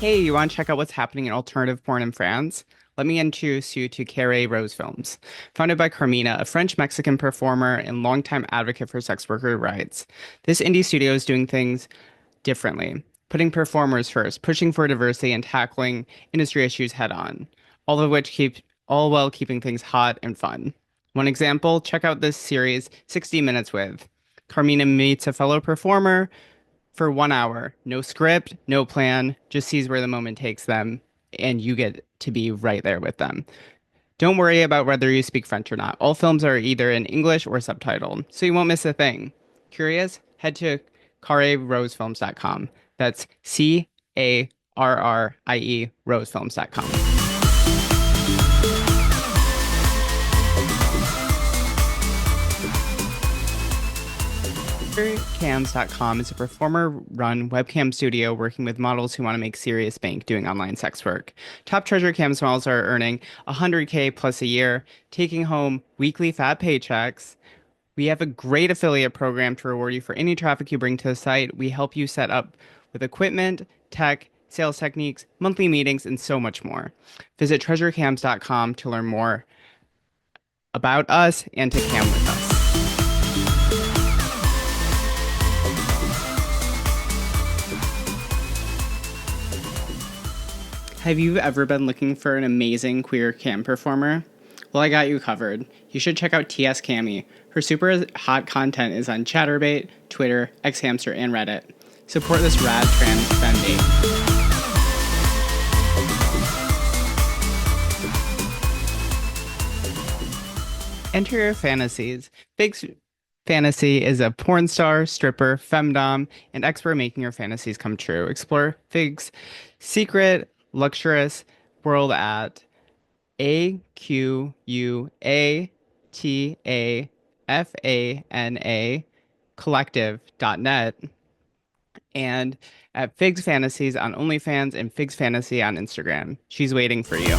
Hey, you want to check out what's happening in alternative porn in France? Let me introduce you to Carré Rose Films. Founded by Carmina, a French-Mexican performer and longtime advocate for sex worker rights. This indie studio is doing things differently, putting performers first, pushing for diversity, and tackling industry issues head on, all of which keep all while keeping things hot and fun. One example, check out this series, 60 Minutes with. Carmina meets a fellow performer for 1 hour. No script, no plan, just sees where the moment takes them, and you get to be right there with them. Don't worry about whether you speak French or not. All films are either in English or subtitled, so you won't miss a thing. Curious? Head to carrierosefilms.com. That's Carrie rosefilms.com. Cams.com is a performer-run webcam studio working with models who want to make serious bank doing online sex work. Top Treasure Cams models are earning 100K plus a year, taking home weekly fat paychecks. We have a great affiliate program to reward you for any traffic you bring to the site. We help you set up with equipment, tech, sales techniques, monthly meetings, and so much more. Visit treasurecams.com to learn more about us and to cam with us. Have you ever been looking for an amazing queer cam performer? Well, I got you covered. You should check out TS Cami. Her super hot content is on Chatterbait, Twitter, Xhamster, and Reddit. Support this rad trans femme. Enter your fantasies. Big Fantasy is a porn star, stripper, femdom, and expert making your fantasies come true. Explore Fig's secret, luxurious world at AQUATAFANA collective.net and at Figs Fantasies on OnlyFans and Figs Fantasy on Instagram. She's waiting for you.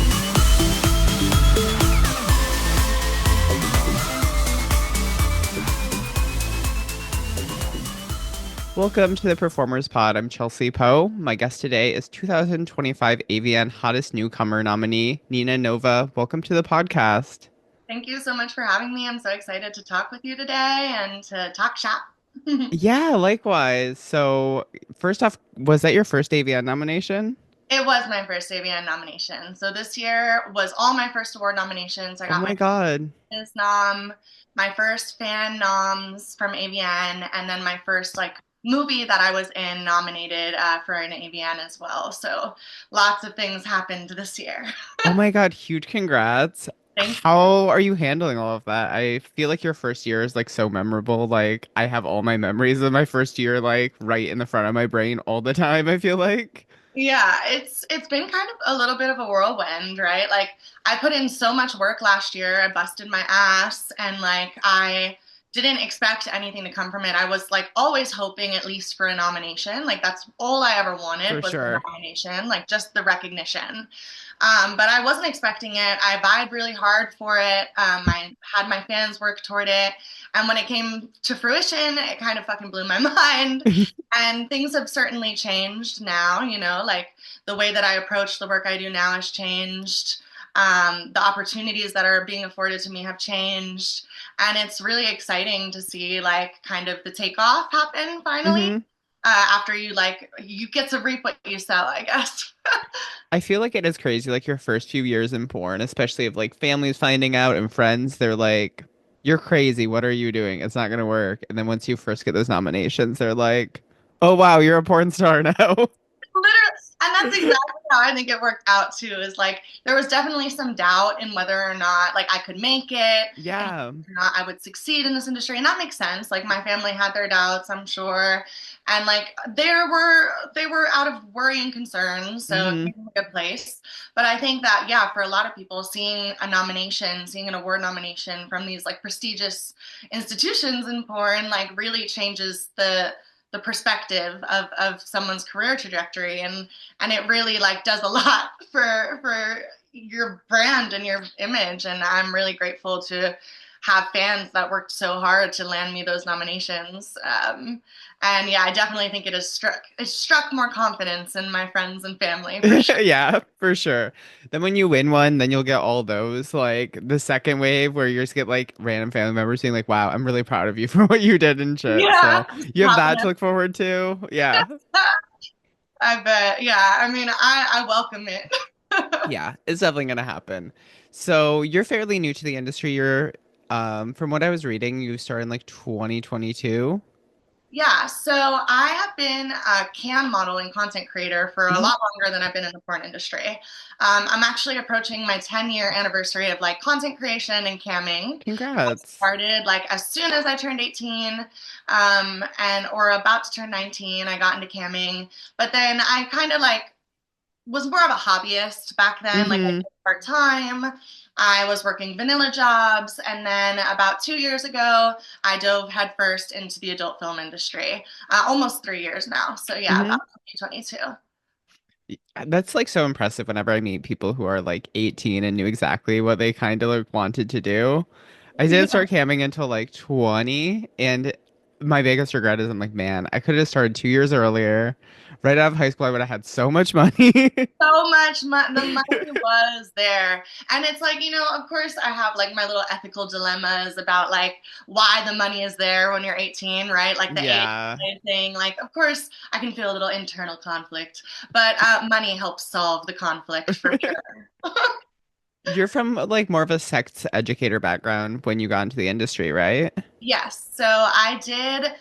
Welcome to the Performers Pod. I'm Chelsea Poe. My guest today is 2025 AVN Hottest Newcomer nominee, Nina Nova. Welcome to the podcast. Thank you so much for having me. I'm so excited to talk with you today and to talk shop. Yeah, likewise. So, first off, was that your first AVN nomination? It was my first AVN nomination. So this year was all my first award nominations. I Oh got my my God. business nom, my first fan noms from AVN, and then my first movie that I was in nominated for an AVN as well. So lots of things happened this year. Oh my God, huge congrats. Thank How are you handling all of that? I feel like your first year is like so memorable. Like I have all my memories of my first year like right in the front of my brain all the time, I feel like. Yeah, it's been kind of a little bit of a whirlwind, right? Like I put in so much work last year. I busted my ass and I didn't expect anything to come from it. I was like always hoping at least for a nomination. Like that's all I ever wanted For was the sure. nomination, like just the recognition. But I wasn't expecting it. I vied really hard for it. I had my fans work toward it. And when it came to fruition, it kind of fucking blew my mind. And things have certainly changed now, like the way that I approach the work I do now has changed. The opportunities that are being afforded to me have changed. And it's really exciting to see like kind of the takeoff happen finally. hmm After you get to reap what you sow, I guess. I feel like it is crazy, like your first few years in porn, especially if like families finding out and friends, they're like, "You're crazy. What are you doing? It's not gonna work." And then once you first get those nominations, they're like, "Oh wow, you're a porn star now." Literally, and that's exactly how I think it worked out too. Is like there was definitely some doubt in whether or not like I could make it, and Yeah. whether or not I would succeed in this industry, and that makes sense. Like my family had their doubts, I'm sure, and like they were out of worry and concerns, so it hmm came from a good place. But I think that yeah, for a lot of people, seeing a nomination, seeing an award nomination from these like prestigious institutions in porn, like really changes the perspective of someone's career trajectory and it really like does a lot for your brand and your image, and I'm really grateful to have fans that worked so hard to land me those nominations. And yeah, I definitely think it struck more confidence in my friends and family for sure. Yeah, for sure. Then when you win one, then you'll get all those like the second wave where you just get like random family members being like, "Wow, I'm really proud of you for what you did and shit." Yeah, So you have popping that to up. look forward to. Yeah. I bet. Yeah, I mean, I welcome it. Yeah, it's definitely gonna happen. So you're fairly new to the industry. You're from what I was reading, you started in like 2022. Yeah, so I have been a cam model and content creator for a Hmm. lot longer than I've been in the porn industry. I'm actually approaching my 10-year anniversary of like content creation and camming. I Congrats. started like as soon as I turned 18, and or about to turn 19, I got into camming. But then I kind of like was more of a hobbyist back then. Like I Hmm. did part time. I was working vanilla jobs, and then about 2 years ago, I dove headfirst into the adult film industry. Almost 3 years now. So yeah, Hmm. about 2022. That's like so impressive whenever I meet people who are like 18 and knew exactly what they kind of like wanted to do. I didn't Yeah. start camming until like 20, and my biggest regret is I'm like, man, I could have started 2 years earlier. Right out of high school, I would have had so much money. So much the money was there. And it's like, of course I have like my little ethical dilemmas about like why the money is there when you're 18, right? Like the age Yeah. thing. Like, of course I can feel a little internal conflict, but money helps solve the conflict for sure. You're from like more of a sex educator background when you got into the industry, right? Yes. So I did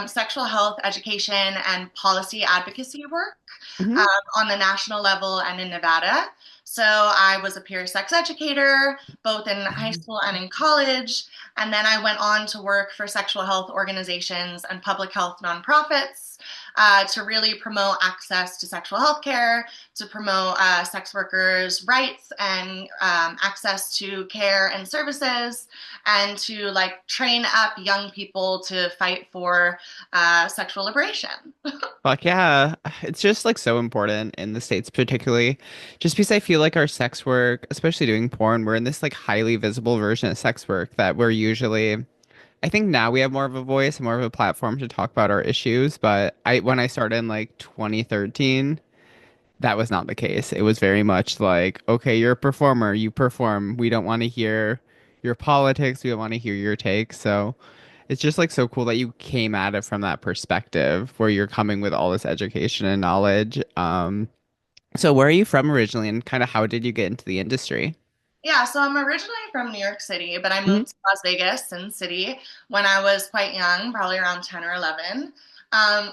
sexual health education and policy advocacy work Hmm. um, on the national level and in Nevada. So I was a peer sex educator both in high school and in college. And then I went on to work for sexual health organizations and public health nonprofits to really promote access to sexual health care, to promote sex workers' rights and access to care and services, and to like train up young people to fight for sexual liberation. Fuck yeah. It's just like so important in the States, particularly just because I feel like our sex work, especially doing porn, we're in this like highly visible version of sex work that we're usually, I think now we have more of a voice, more of a platform to talk about our issues. But when I started in like 2013, that was not the case. It was very much like, okay, you're a performer, you perform. We don't want to hear your politics. We don't want to hear your take. So it's just like so cool that you came at it from that perspective where you're coming with all this education and knowledge. So where are you from originally and kind of how did you get into the industry? Yeah, so I'm originally from New York City, but I Hmm. moved to Las Vegas, Sin City, when I was quite young, probably around 10 or 11.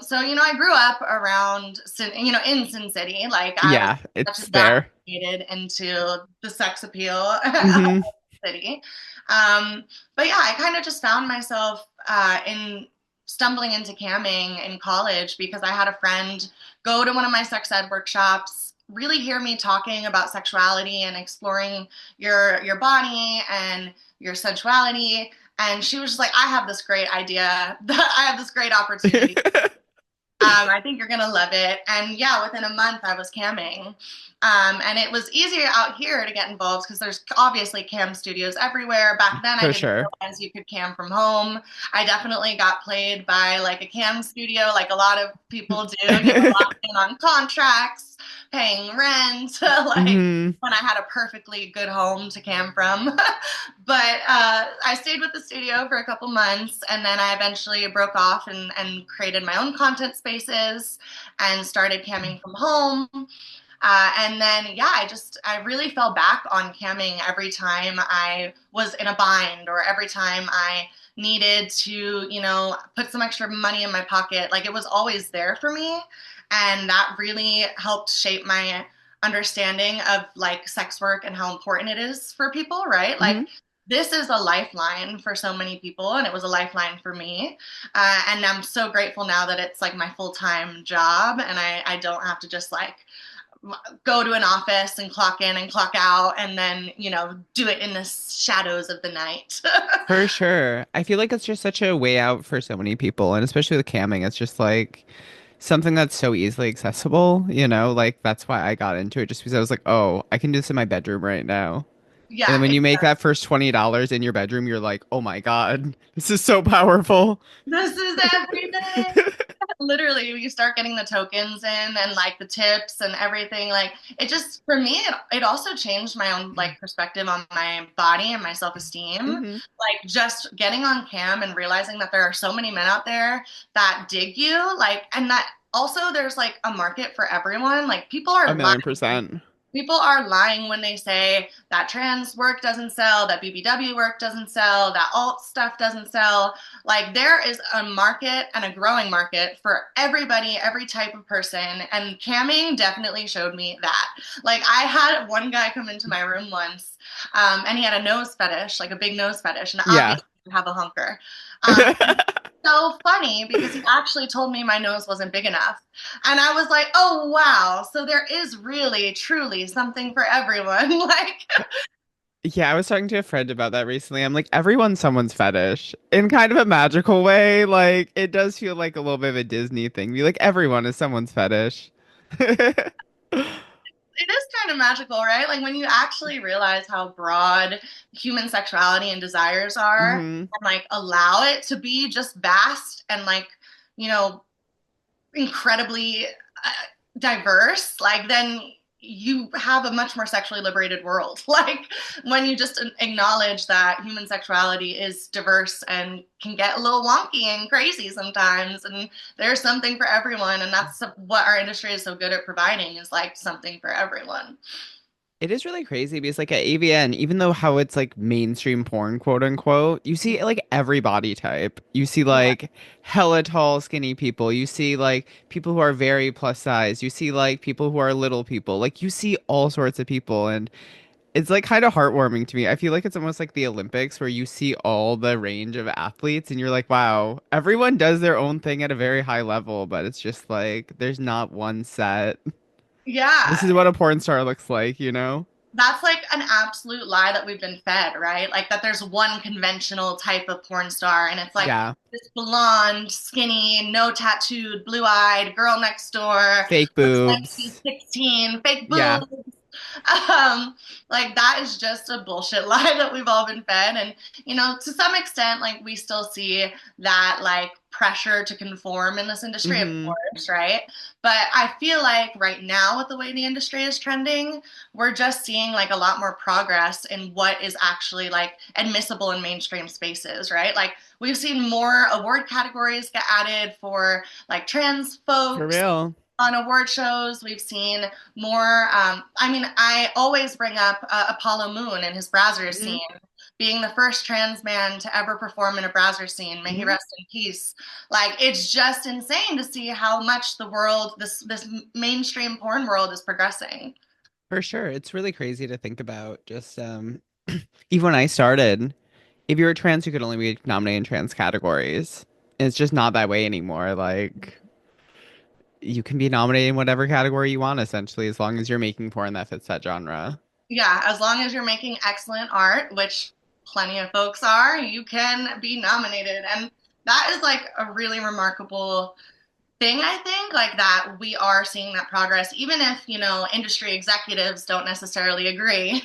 So, I grew up around, in Sin City. Like, I was Yeah, such it's there. indoctrinated into the sex appeal of Hmm. the city. Um, but yeah, I kind of just found myself in stumbling into camming in college because I had a friend go to one of my sex ed workshops, really hear me talking about sexuality and exploring your body and your sensuality. And she was just like, I have this great idea. I have this great opportunity. I think you're gonna love it. And yeah, within a month, I was camming, and it was easier out here to get involved because there's obviously cam studios everywhere. Back then, I For didn't sure. realize you could cam from home. I definitely got played by like a cam studio, like a lot of people do. Locked in on contracts, paying rent, like Hmm. when I had a perfectly good home to cam from. But I stayed with the studio for a couple months, and then I eventually broke off and created my own content spaces and started camming from home. And then, yeah, I really fell back on camming every time I was in a bind or every time I needed to, put some extra money in my pocket. Like it was always there for me. And that really helped shape my understanding of like sex work and how important it is for people, right? Like Hmm. this is a lifeline for so many people, and it was a lifeline for me. And I'm so grateful now that it's like my full time job, and I don't have to just like go to an office and clock in and clock out and then, do it in the shadows of the night. For sure. I feel like it's just such a way out for so many people, and especially with camming, it's just like something that's so easily accessible, Like that's why I got into it, just because I was like, oh, I can do this in my bedroom right now. And then Yeah, when you make that first $20 in your bedroom, you're like, oh my God, this is so powerful. this is everything. Literally, you start getting the tokens in and like the tips and everything. Like it just for me, it also changed my own like perspective on my body and my self-esteem. Hmm. Like just getting on cam and realizing that there are so many men out there that dig you, like, and that also there's like a market for everyone. Like A million percent. people are lying when they say that trans work doesn't sell, that BBW work doesn't sell, that alt stuff doesn't sell. Like there is a market and a growing market for everybody, every type of person. And camming definitely showed me that. Like I had one guy come into my room once, and he had a nose fetish, like a big nose fetish, and Yeah. obviously have a hunker. So funny because he actually told me my nose wasn't big enough. And I was like, oh, wow. So there is really, truly something for everyone. Like, Yeah, I was talking to a friend about that recently. I'm like, everyone's someone's fetish in kind of a magical way. Like, it does feel like a little bit of a Disney thing. Be like, everyone is someone's fetish. it is kind of magical, right? Like, when you actually realize how broad human sexuality and desires are, Hmm. and like allow it to be just vast and like, you know, incredibly diverse, like then you have a much more sexually liberated world. Like when you just acknowledge that human sexuality is diverse and can get a little wonky and crazy sometimes, and there's something for everyone, and that's what our industry is so good at providing is like something for everyone. It is really crazy because like at AVN, even though how it's like mainstream porn, quote unquote, you see like every body type. You see Yeah. like hella tall, skinny people. You see like people who are very plus size. You see like people who are little people. Like you see all sorts of people, and it's like kind of heartwarming to me. I feel like it's almost like the Olympics where you see all the range of athletes and you're like, wow, everyone does their own thing at a very high level, but it's just like there's not one set. This Yeah, is what a porn star looks like, you know? that's like an absolute lie that we've been fed, right? Like that there's one conventional type of porn star, and it's like Yeah. this blonde, skinny, no tattooed, blue eyed girl next door, Fake looks like she's boobs. 16, fake Yeah, boobs. Like that is just a bullshit lie that we've all been fed. And, you know, to some extent, like we still see that like pressure to conform in this industry, of hmm, course, right? But I feel like right now, with the way the industry is trending, we're just seeing like a lot more progress in what is actually like admissible in mainstream spaces, right? Like we've seen more award categories get added for like trans for folks real. on award shows. We've seen more. I mean, I always bring up Apollo Moon and his browser Hmm. scene, being the first trans man to ever perform in a browser scene. May he Hmm. rest in peace. Like it's just insane to see how much the world, this mainstream porn world, is progressing. For sure. It's really crazy to think about. Just even when I started, if you were trans, you could only be nominated in trans categories. And it's just not that way anymore. Like you can be nominated in whatever category you want, essentially, as long as you're making porn that fits that genre. Yeah, as long as you're making excellent art, which plenty of folks are, you can be nominated. And that is like a really remarkable thing, I think, like that we are seeing that progress, even if, you know, industry executives don't necessarily agree.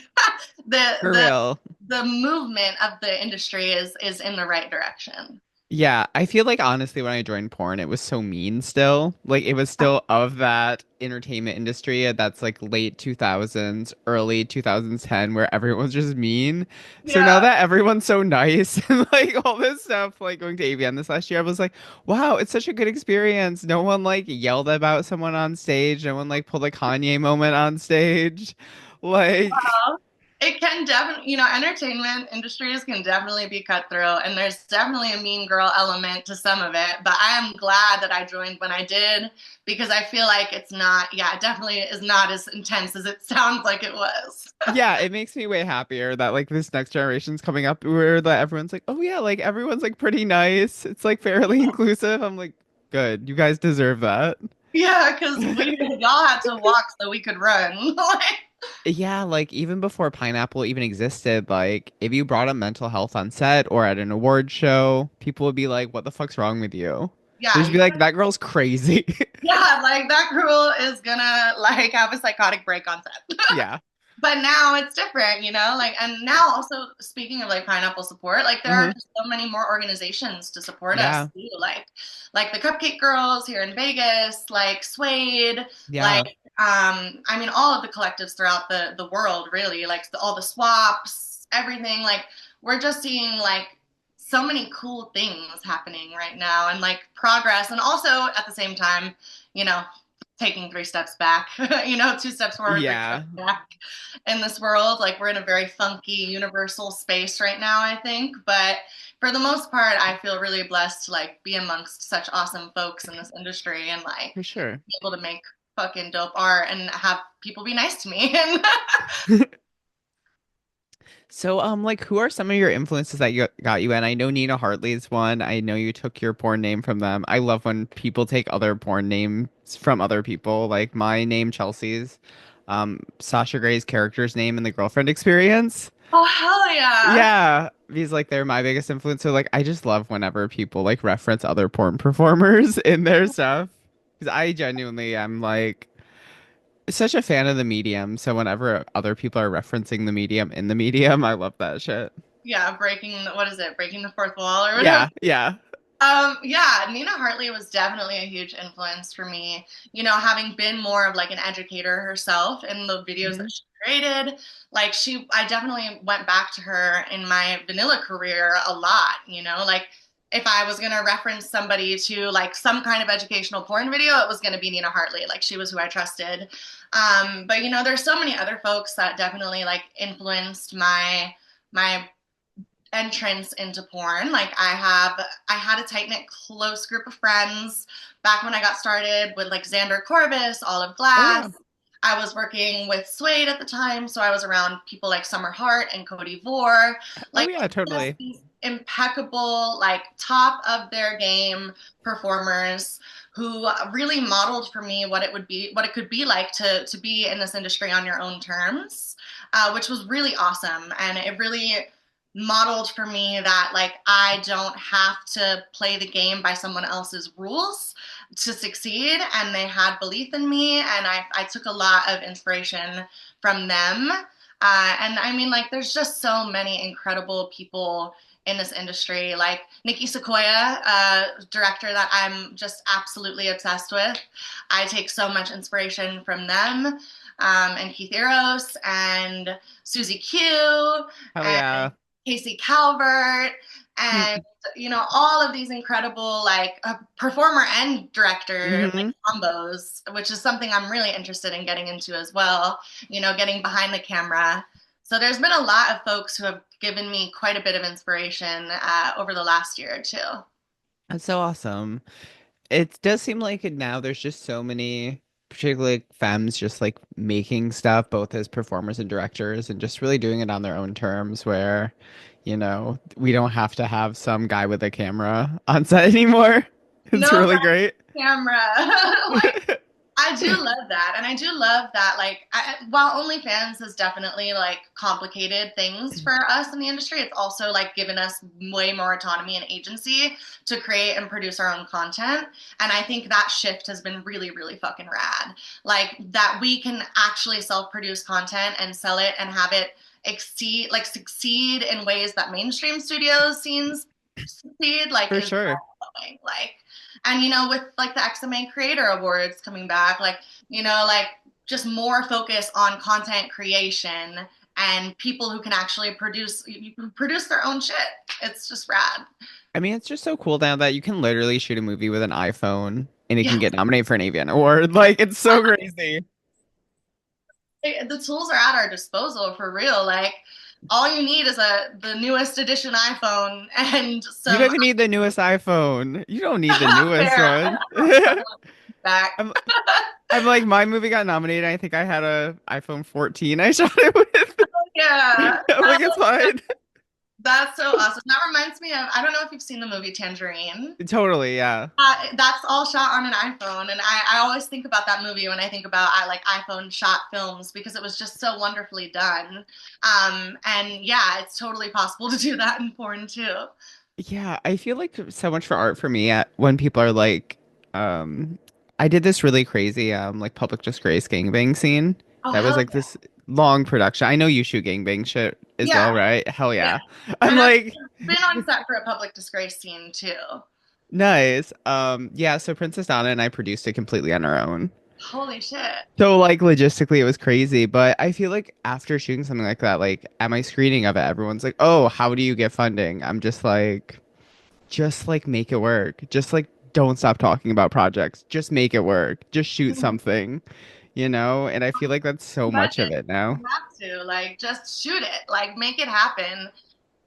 the For the real. the movement of the industry is in the right direction. Yeah, I feel like honestly when I joined porn, it was so mean still. Like it was still of that entertainment industry that's like late 2000s, early 2010 where everyone was just mean. So now Yeah. that everyone's so nice and like all this stuff, like going to AVN this last year, I was like, wow, it's such a good experience. No one like yelled about someone on stage. No one like pulled a Kanye moment on stage. Like It can definitely, you know, entertainment industries can definitely be cutthroat, and there's definitely a mean girl element to some of it. But I am glad that I joined when I did because I feel like it's not, yeah, it definitely is not as intense as it sounds like it was. yeah, it makes me way happier that like this next generation's coming up where that everyone's like, oh yeah, like everyone's like pretty nice. It's like fairly inclusive. I'm like, good. You guys deserve that. Yeah, because we y'all had to walk so we could run. Like, Yeah, like even before Pineapple even existed, like if you brought up mental health on set or at an award show, people would be like, what the fuck's wrong with you? They'd yeah, just be like, that girl's crazy. yeah, like that girl is gonna like have a psychotic break on set. Yeah. but now it's different, like, and now also speaking of like pineapple support, like there are Uh-huh. just so many more organizations to support us Yeah. too, like the Cupcake Girls here in Vegas, like Suede, like Yeah. I mean all of the collectives throughout the world really, like all the swaps, everything, like we're just seeing like so many cool things happening right now and like progress, and also at the same time, you know, taking 3 steps back, 2 steps forward, 3 steps Yeah. back in this world. Like we're in a very funky universal space right now, I think. But for the most part, I feel really blessed to like be amongst such awesome folks in this industry and like For sure. be able to make fucking dope art and have people be nice to me. So, like, who are some of your influences that you got you in? I know Nina Hartley's one. I know you took your porn name from them. I love when people take other porn names from other people. Like my name, Chelsea's, Sasha Grey's character's name in the Girlfriend Experience. Oh hell yeah. Yeah, he's like they're my biggest influence. So, like, I just love whenever people like reference other porn performers in their stuff because I genuinely am like such a fan of the medium. So whenever other people are referencing the medium in the medium, I love that shit. Yeah, what is it? Breaking the fourth wall or whatever. Yeah, yeah. Yeah, Nina Hartley was definitely a huge influence for me. Having been more of like an educator herself in the videos Hmm. that she created, like I definitely went back to her in my vanilla career a lot, like if I was going to reference somebody to like some kind of educational porn video, it was going to be Nina Hartley. Like she was who I trusted. But there's so many other folks that definitely like influenced my entrance into porn. Like I had a tight knit close group of friends back when I got started with like Xander Corvus, Olive Oh Glass. yeah. I was working with Suede at the time, so I was around people like Summer Hart and Cody Vore, Oh like yeah, just totally. these impeccable, like top of their game performers who really modeled for me what it could be like to be in this industry on your own terms, which was really awesome, and it really modeled for me that like I don't have to play the game by someone else's rules to succeed, and they had belief in me, and I took a lot of inspiration from them. And I mean, like, there's just so many incredible people in this industry, like Nikki Sequoia, director that I'm just absolutely obsessed with. I take so much inspiration from them, and Keith Eros and Susie Q Hell and yeah. Casey Calvert, and all of these incredible like performer and director like Mm-hmm. combos, which is something I'm really interested in getting into as well. Getting behind the camera. So there's been a lot of folks who have given me quite a bit of inspiration over the last year or two. That's so awesome. It does seem like it now there's just so many, particularly like, femmes just like making stuff both as performers and directors and just really doing it on their own terms where, we don't have to have some guy with a camera on set anymore. It's No really great. camera. Like I do love that. And I do love that, like, while OnlyFans has definitely, like, complicated things for us in the industry, it's also, like, given us way more autonomy and agency to create and produce our own content. And I think that shift has been really, really fucking rad. Like, that we can actually self produce content and sell it and have it succeed in ways that mainstream studios scenes succeed, like, For is sure. mind-blowing. Like, and with like the XMA Creator Awards coming back, like like just more focus on content creation and people who can actually produce their own shit. It's just rad. I mean, it's just so cool now that you can literally shoot a movie with an iPhone and it Yeah, can get nominated for an AVN Award. Like, it's so crazy. the tools are at our disposal for real. Like all you need is the newest edition iPhone and You some don't even need the newest iPhone. You don't need the newest fair one. back. I'm I'm like my movie got nominated. I think I had a iPhone 14 I shot it with. Yeah. I'm like it's fine. That's so awesome. That reminds me of, I don't know if you've seen the movie Tangerine. Totally, yeah. That's all shot on an iPhone, and I always think about that movie when I think about I like iPhone shot films because it was just so wonderfully done. And yeah, it's totally possible to do that in porn too. Yeah, I feel like so much for art for me when people are like, um, I did this really crazy like public disgrace gangbang scene Oh that was hell like this long production. I know you shoot gangbang shit as well, Yeah, right? Hell yeah. yeah. I'm And I've like, been on set for a public disgrace scene too. nice. Yeah, so Princess Donna and I produced it completely on our own. Holy shit. So like logistically it was crazy, but I feel like after shooting something like that, like at my screening of it, everyone's like, "Oh, how do you get funding?" I'm just like make it work. Just like don't stop talking about projects. Just make it work. Just shoot Mhm. something, you know? And I feel like that's so much of Budget. it now. You have to like just shoot it, like make it happen.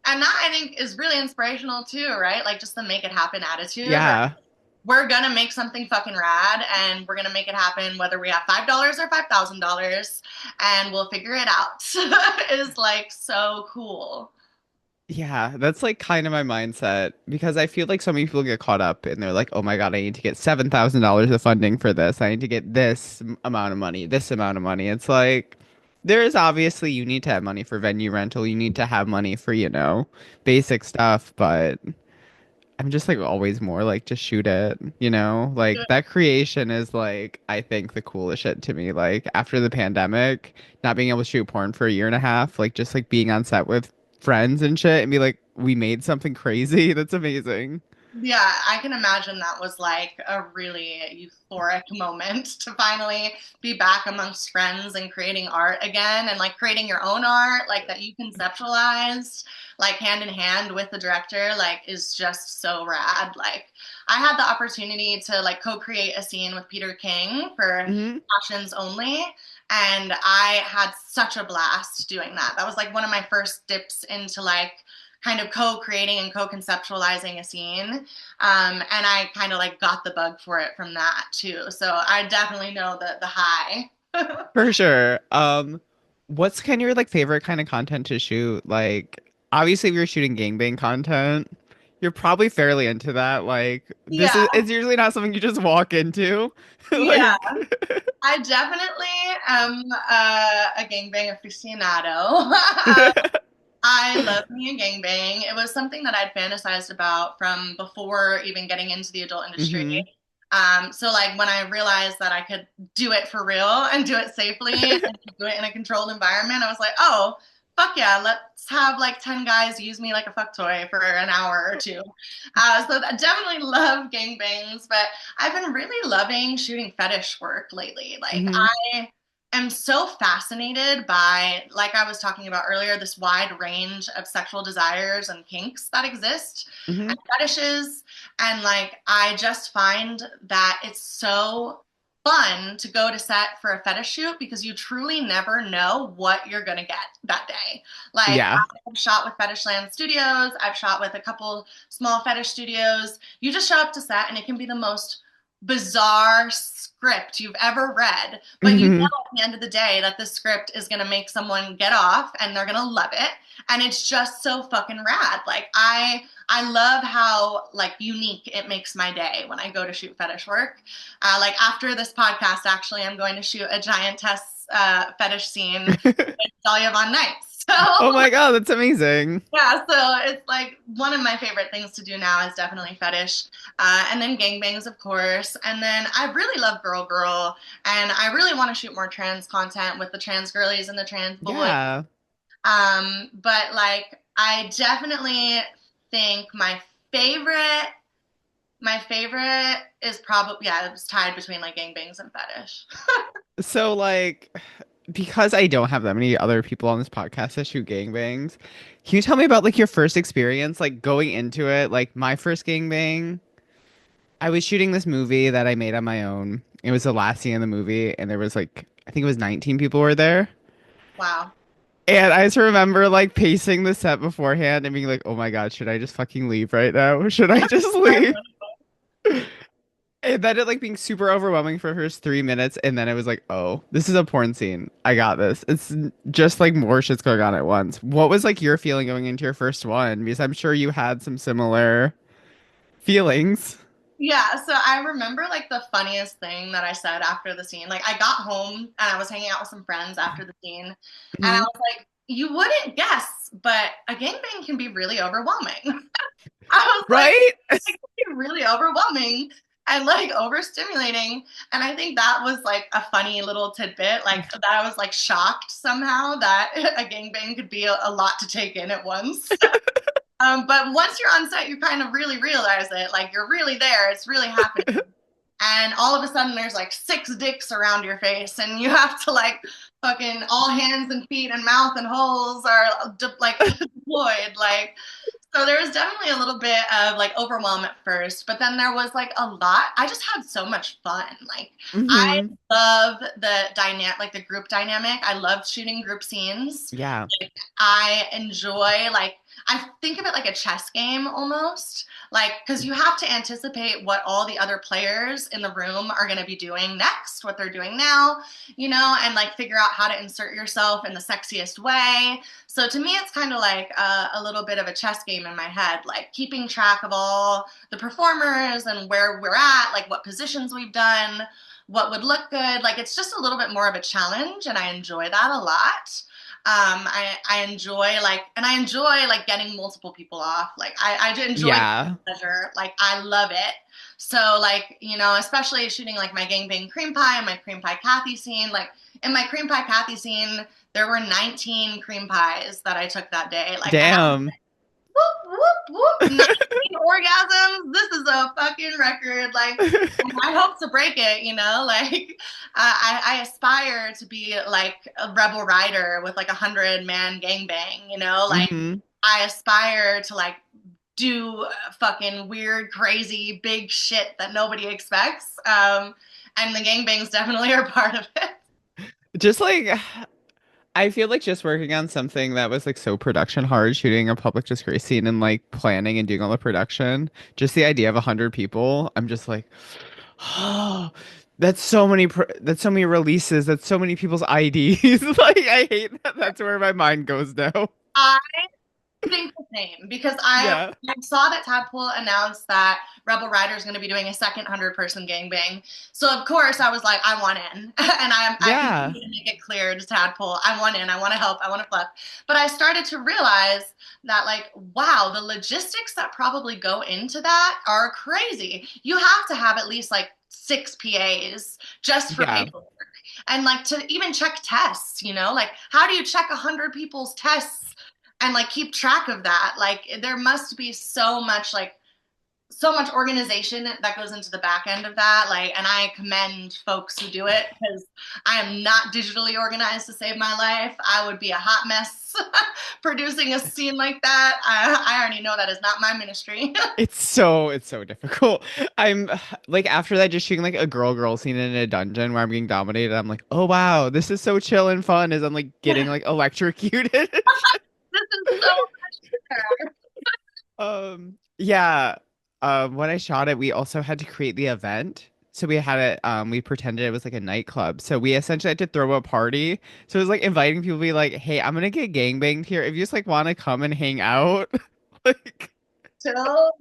And that I think is really inspirational too, right? Like just the make it happen attitude. Yeah. We're gonna make something fucking rad and we're gonna make it happen whether we have $5 or $5,000 and we'll figure it out. Is like so cool. Yeah, that's like kind of my mindset because I feel like so many people get caught up and they're like, "Oh my God, I need to get $7,000 of funding for this. I need to get this amount of money, this amount of money." It's like there is obviously you need to have money for venue rental, you need to have money for, basic stuff, but I'm just like always more like just shoot it, you know? Like that creation is like I think the coolest shit to me. Like after the pandemic, not being able to shoot porn for a year and a half, like just like being on set with friends and shit and be like, we made something crazy. That's amazing. Yeah, I can imagine that was like a really euphoric moment to finally be back amongst friends and creating art again and like creating your own art, like that you conceptualized, like hand in hand with the director, like is just so rad. Like I had the opportunity to like co-create a scene with Peter King for Hmm. Passions Only. And I had such a blast doing that. That was like one of my first dips into like kind of co-creating and co-conceptualizing a scene. And I kind of like got the bug for it from that too. So I definitely know the high. For sure. What's kind of your like favorite kind of content to shoot? Like, obviously, if you're shooting gangbang content, you're probably fairly into that. Like, this Yeah, is it's usually not something you just walk into. yeah. Like, I definitely am a gangbang aficionado. I love me a gangbang. It was something that I'd fantasized about from before even getting into the adult industry. hmm So like when I realized that I could do it for real and do it safely and do it in a controlled environment, I was like, oh, fuck yeah, let's have like 10 guys use me like a fuck toy for an hour or two. So I definitely love gangbangs, but I've been really loving shooting fetish work lately. Like hmm I am so fascinated by, like I was talking about earlier, this wide range of sexual desires and kinks that exist hmm and fetishes. And like, I just find that it's so fun to go to set for a fetish shoot because you truly never know what you're going to get that day. Like, Yeah. I've shot with Fetishland Studios, I've shot with a couple small fetish studios. You just show up to set and it can be the most bizarre script you've ever read, but you know hmm at the end of the day that this script is going to make someone get off and they're going to love it, and it's just so fucking rad. Like I love how like unique it makes my day when I go to shoot fetish work. Like after this podcast, actually, I'm going to shoot a giantess fetish scene with Dahlia Von Knights. Oh So my God, that's amazing. yeah, so it's like one of my favorite things to do now is definitely fetish, and then gangbangs, of course, and then I really love girl girl, and I really want to shoot more trans content with the trans girlies and the trans boys. Yeah. But like I definitely think favorite my favorite is probably, yeah, it was tied between like gangbangs and fetish. So like because I don't have that many other people on this podcast that shoot gangbangs, can you tell me about like your first experience, like going into it? Like my first gangbang, I was shooting this movie that I made on my own. It was the last scene in the movie, and there was like I think it was 19 people were there. Wow. And I just remember like pacing the set beforehand and being like, "Oh my God, should I just fucking leave right now? Should I just leave?" And then it like being super overwhelming for the first 3 minutes, and then it was like, "Oh, this is a porn scene. I got this." It's just like more shit's going on at once. What was like your feeling going into your first one? Because I'm sure you had some similar feelings. Yeah, so I remember like the funniest thing that I said after the scene. Like I got home and I was hanging out with some friends after the scene, and I Hmm. was like, "You wouldn't guess, but a gangbang can be really overwhelming." I was like, Right? "It can be really overwhelming and like overstimulating. And I think that was like a funny little tidbit, like that I was like shocked somehow that a gangbang could be a lot to take in at once. But once you're on set, you kind of really realize it. Like you're really there. It's really happening. And all of a sudden there's like six dicks around your face and you have to like fucking all hands and feet and mouth and holes are like deployed. Like, so there was definitely a little bit of like overwhelm at first, but then there was like a lot. I just had so much fun. Like I Hmm. love the dynamic, like the group dynamic. I love shooting group scenes. Yeah. I enjoy like I think of it like a chess game almost. Like cuz you have to anticipate what all the other players in the room are going to be doing next, what they're doing now, and like figure out how to insert yourself in the sexiest way. So to me it's kind of like a little bit of a chess game in my head, like keeping track of all the performers and where we're at, like what positions we've done, what would look good. Like it's just a little bit more of a challenge and I enjoy that a lot. I enjoy like, and I enjoy like getting multiple people off. Like I do enjoy Yeah. pleasure. Like I love it. So like, especially shooting like my gangbang cream pie and my cream pie Kathy scene, like in my cream pie Kathy scene, there were 19 cream pies that I took that day. Like I had Damn. whoop, whoop, whoop, 19 orgasms. This is a fucking record. Like, I hope to break it, like, I aspire to be like a rebel rider with like 100-man gangbang, like, Hmm. I aspire to like do fucking weird, crazy, big shit that nobody expects. And the gangbangs definitely are part of it. Just like I feel like just working on something that was like so production hard, shooting a public disgrace scene and like planning and doing all the production, just the idea of 100 people, I'm just like, oh, that's so many releases, that's so many people's IDs. Like I hate that. That's where my mind goes now. I think the same because Yeah. I saw that Tadpole announced that Rebel Rider is going to be doing a second 100-person gangbang. So of course I was like, I want in, and I Yeah. continue to make it clear to Tadpole, I want in, I want to help, I want to fluff. But I started to realize that like, wow, the logistics that probably go into that are crazy. You have to have at least like 6 PAs just for Yeah. paperwork. And like to even check tests, like how do you check 100 people's tests and like keep track of that? Like there must be so much organization that goes into the back end of that. Like, and I commend folks who do it because I am not digitally organized to save my life. I would be a hot mess producing a scene like that. I already know that is not my ministry. It's so difficult. I'm like after that just shooting like a girl scene in a dungeon where I'm getting dominated, I'm like, "Oh wow, this is so chill and fun." As I'm like getting This like electrocuted. is so fair. Yeah. When I shot it, we also had to create the event. So we had it, we pretended it was like a nightclub. So we essentially had to throw a party. So it was like inviting people to be like, hey, I'm gonna get gangbanged here. If you just like want to come and hang out, like Still,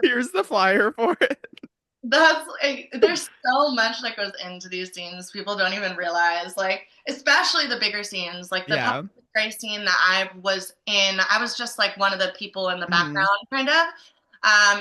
here's the flyer for it. that's like, there's so much that goes into these scenes people don't even realize, like especially the bigger scenes, like the Yeah. public disgrace scene that I was in. I was just like one of the people in the Hmm. background kind of.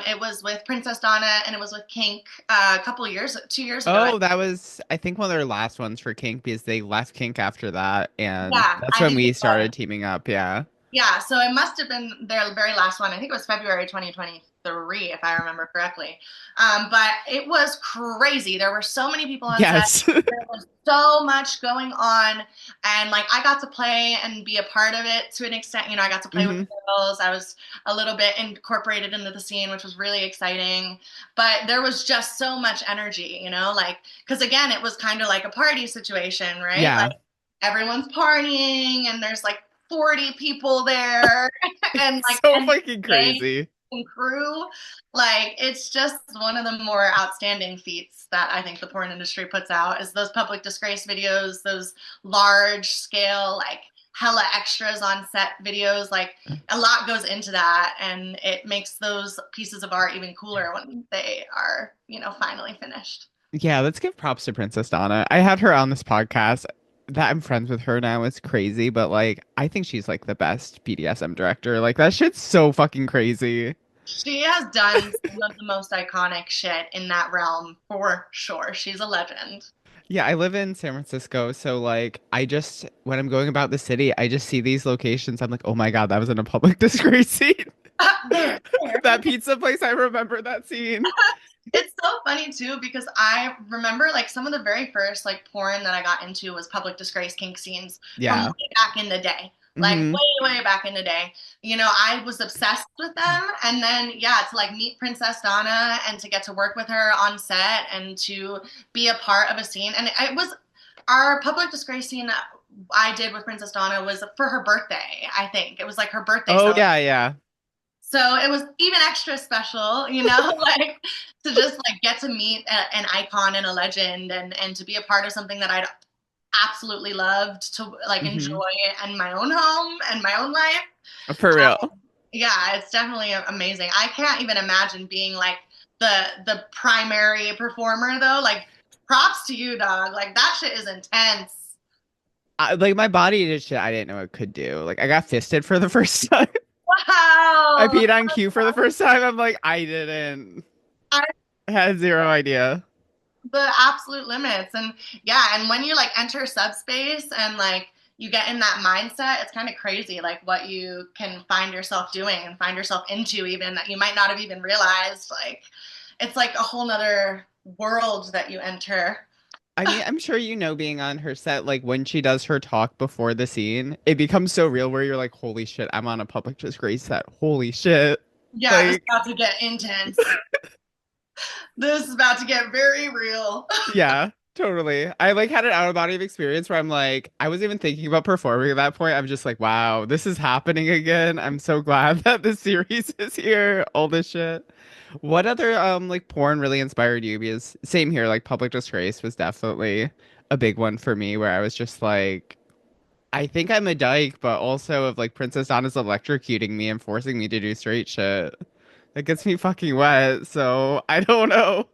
It was with Princess Donna and it was with Kink a couple years 2 years ago. Oh, that was I think one of their last ones for Kink because they left Kink after that, and Yeah, that's I when think we it started was. teaming up. Yeah. Yeah, so it must have been their very last one. I think it was February 2023, if I remember correctly. But it was crazy. There were so many people on set. Yes. There was so much going on. And like I got to play and be a part of it to an extent. I got to play with Hmm. the girls. I was a little bit incorporated into the scene, which was really exciting. But there was just so much energy, like, because again, it was kind of like a party situation, right? Yeah. Like everyone's partying and there's like 40 people there and like So and fucking gang crazy. and crew. Like it's just one of the more outstanding feats that I think the porn industry puts out is those public disgrace videos, those large scale like hella extras on set videos. Like a lot goes into that and it makes those pieces of art even cooler when they are, finally finished. Yeah, let's give props to Princess Donna. I had her on this podcast. That I'm friends with her now is crazy, but like I think she's like the best BDSM director. Like that shit's so fucking crazy. She has done some of the most iconic shit in that realm for sure. She's a legend. Yeah, I live in San Francisco, so like I just when I'm going about the city, I just see these locations. I'm like, oh my God, that was in a public disgrace scene. There. That pizza place, I remember that scene. It's so funny too because I remember like some of the very first like porn that I got into was public disgrace kink scenes from Yeah. way back in the day. Like Hmm. way back in the day. I was obsessed with them and then yeah, to like meet Princess Donna and to get to work with her on set and to be a part of a scene. And it was our public disgrace scene that I did with Princess Donna was for her birthday, I think. It was like her birthday Oh celebration. yeah, yeah. So it was even extra special, like to just like get to meet an icon and a legend and to be a part of something that I'd absolutely loved to like Hmm. enjoy in my own home and my own life. For real. Yeah, it's definitely amazing. I can't even imagine being like the primary performer though. Like props to you, dog. Like that shit is intense. Like my body did shit I didn't know it could do. Like I got fisted for the first time. I Wow. peed on cue for the first time. I'm like, I didn't. I I had zero idea. the absolute limits. And yeah, and when you like enter subspace and like you get in that mindset, it's kind of crazy like what you can find yourself doing and find yourself into even that you might not have even realized. Like it's like a whole nother world that you enter. I mean, I'm sure you know being on her set, like when she does her talk before the scene, it becomes so real where you're like, holy shit, I'm on a public disgrace set. Holy shit. Yeah, this is Like, about to get intense. This is about to get very real. yeah, totally. I like had an out of body experience where I'm like, I wasn't even thinking about performing at that point. I'm just like, wow, this is happening again. I'm so glad that this series is here. All this shit. What other like porn really inspired you? Because same here, like Public Disgrace was definitely a big one for me where I was just like, I think I'm a dyke, but also of like Princess Donna's electrocuting me and forcing me to do straight shit. That gets me fucking wet, so I don't know.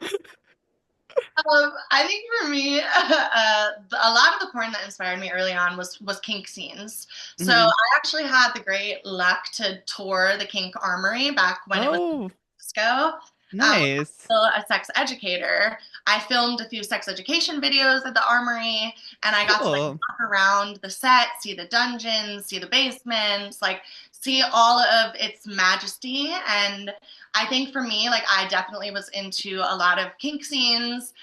I think for me, a lot of the porn that inspired me early on was kink scenes. So Hmm. I actually had the great luck to tour the kink armory back when it was Oh, Cisco. nice. Still a sex educator. I filmed a few sex education videos at the armory, and I got to like Cool. walk around the set, see the dungeons, see the basements, like see all of its majesty. And I think for me, like I definitely was into a lot of kink scenes.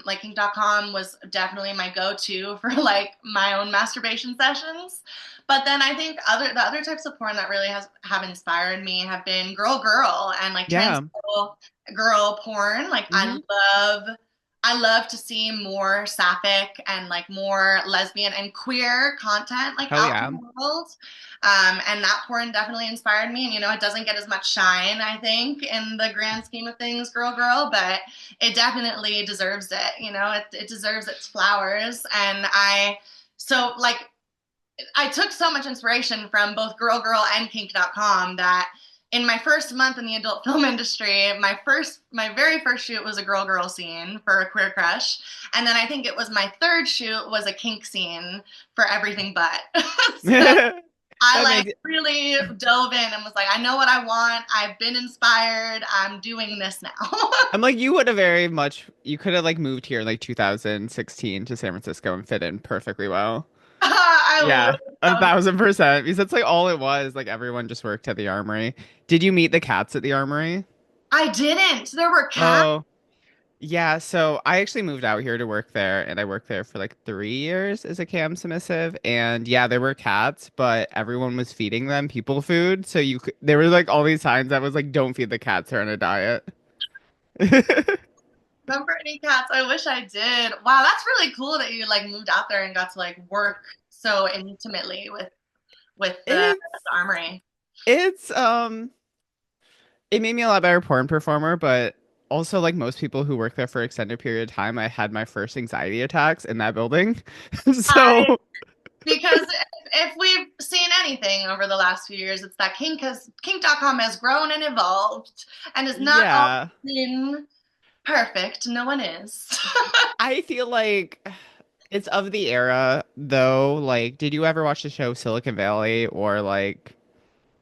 Like kink.com was definitely my go-to for like my own masturbation sessions. But then I think the other types of porn that really have inspired me have been girl and like trans Yeah. girl porn. Like Hmm. I love to see more sapphic and like more lesbian and queer content like Hell out in yeah. the world. And that porn definitely inspired me. And it doesn't get as much shine, I think, in the grand scheme of things, but it definitely deserves it. It deserves its flowers. And so like I took so much inspiration from both Girl and Kink.com that in my first month in the adult film industry, my very first shoot was a girl scene for a queer crush, and then I think it was my third shoot was a kink scene for everything but. So I That like makes really dove in and was like, I know what I want. I've been inspired. I'm doing this now. I'm like you would have very much you could have like moved here in like 2016 to San Francisco and fit in perfectly well. I Yeah, wish a that was. 1000%. Because that's like all it was. Like everyone just worked at the armory. Did you meet the cats at the armory? I didn't. There were cats. Oh, yeah. So I actually moved out here to work there, and I worked there for like 3 years as a cam submissive. And yeah, there were cats, but everyone was feeding them people food. So there were like all these times that was like, don't feed the cats; they're on a diet. Remember any cats? I wish I did. Wow, that's really cool that you like moved out there and got to like work so intimately with the It's armory. it's it made me a lot better porn performer, but also like most people who work there for extended period of time, I had my first anxiety attacks in that building. I So Because if we've seen anything over the last few years, it's that kink.com has grown and evolved and is not always yeah, been perfect. No one is. I feel like it's of the era though. Like, did you ever watch the show Silicon Valley or like